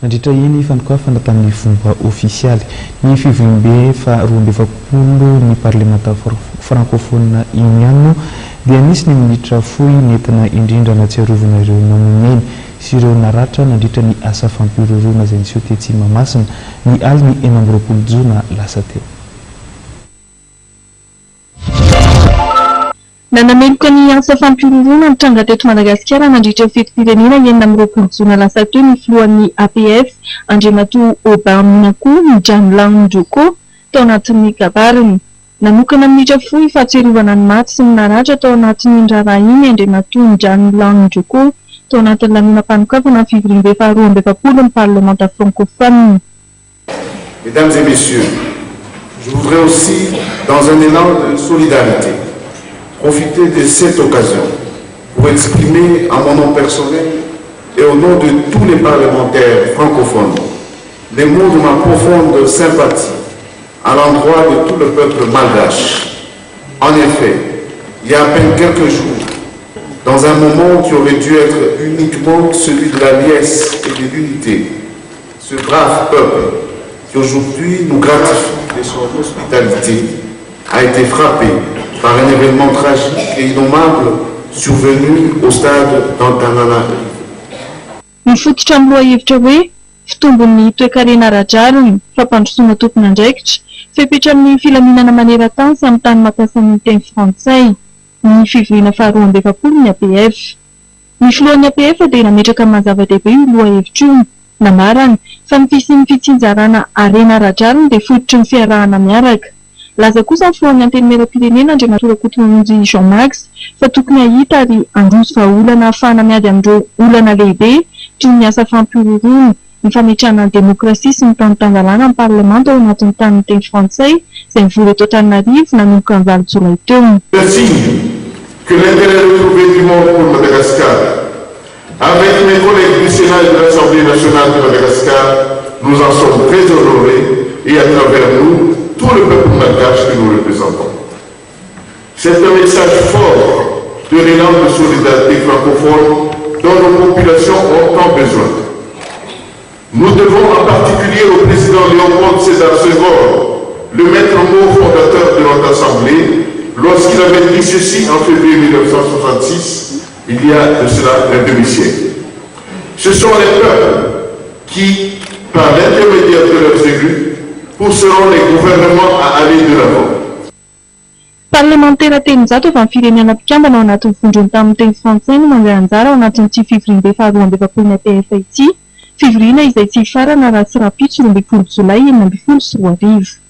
nandritra iny fandokoafana tamin'ny fomba ofisialy ny fivoriam-be fa 2020 ny parlementa francophone uniano dia nisy ny minitra fohy nentina indrindra natsiarovana ireo namoneny sy ireo naratra nandritra ny asa fampiroroana izay niseho tetsy Mahamasina ny aliny 20 jona lasa teo. Nanameloka ny asa fampiroroana nitranga teto Madagasikara nandritra fetim-pirenena 20 jona lasa teo ny filohan'ny APF Andriamatoa Obamnako Njanlan Njoko tao anatin'ny kabariny. Nanokana minitra fohy fahatsiarovana ny maty sy ny naratra tao anatin'ny raharaha iny Andriamatoa Njanlan Njoko tao anatin'ny lanonam-panokafana fivoriam-be faha 20 ny parlementa francophone. Mesdames et messieurs, je voudrais aussi, dans un élan de solidarité, profiter de cette occasion pour exprimer en mon nom personnel et au nom de tous les parlementaires francophones des mots de ma profonde sympathie à l'endroit de tout le peuple malgache. En effet, il y a à peine quelques jours, dans un moment qui aurait dû être uniquement celui de la liesse et de l'unité, ce brave peuple qui aujourd'hui nous gratifie de son hospitalité a été frappé par un événement tragique et innommable survenu au stade d'Antananarivo. Mifototra amin'ny lohahevitra hoe fitombon'ny toe-karena rajariny fampandrosoana tompony andraikitra fepetra amin'ny filaminana maneran-tany sy amin'ny tany mampiasa ny teny frantsay ny fivoriana faha 20 ny APF. Ny filohan'ny APF dia nametraka mazava-dehibe io lohahevitra io namarany fa ny fisian'ny fitsinjarana arena rajariny dia fototry ny fiarahana miaraka. Laza kosa ny filohan'ny antenimieram-pirenena Andriamatoa Rakotomanjy Jean-Max fa tokony ahita ary androso vahaolana ahafahana miady amin'ireo olana lehibe toy ny asa fampiroroana, ny fametrahana ny demokrasia sy ny tanotangalana amin'ny parlementa ao anatin'ny tanin'ny teny frantsay izay nivory eto Antananarivo nanomboka ny 20 jolay teo. Je signe que l'intérêt retrouvé du monde pour Madagascar, avec mes collègues du Sénat et de l'Assemblée nationale de Madagascar, nous en sommes très honorés et à travers nous, tout le peuple malgache que nous représentons. C'est un message fort de l'élan de solidarité francophone dont nos populations ont tant besoin. Nous devons en particulier au président Léopold Sédar Senghor, le maître mot fondateur de notre Assemblée, lorsqu'il avait dit ceci en février 1966, il y a de cela un demi-siècle. Ce sont les peuples qui, par l'intermédiaire de leurs élus, pousseront les gouvernements à aller de l'avant. Parlementaire telonjato avy amin'ny firenena mpikambana ao anatin'ny vondrony tamin'ny teny frantsay no mandray anjara ao anatin'ity fivoriam-be faha 20 ny APF ity, fivoriana izay tsy farana raha tsy rapitso 20 jolay 2024.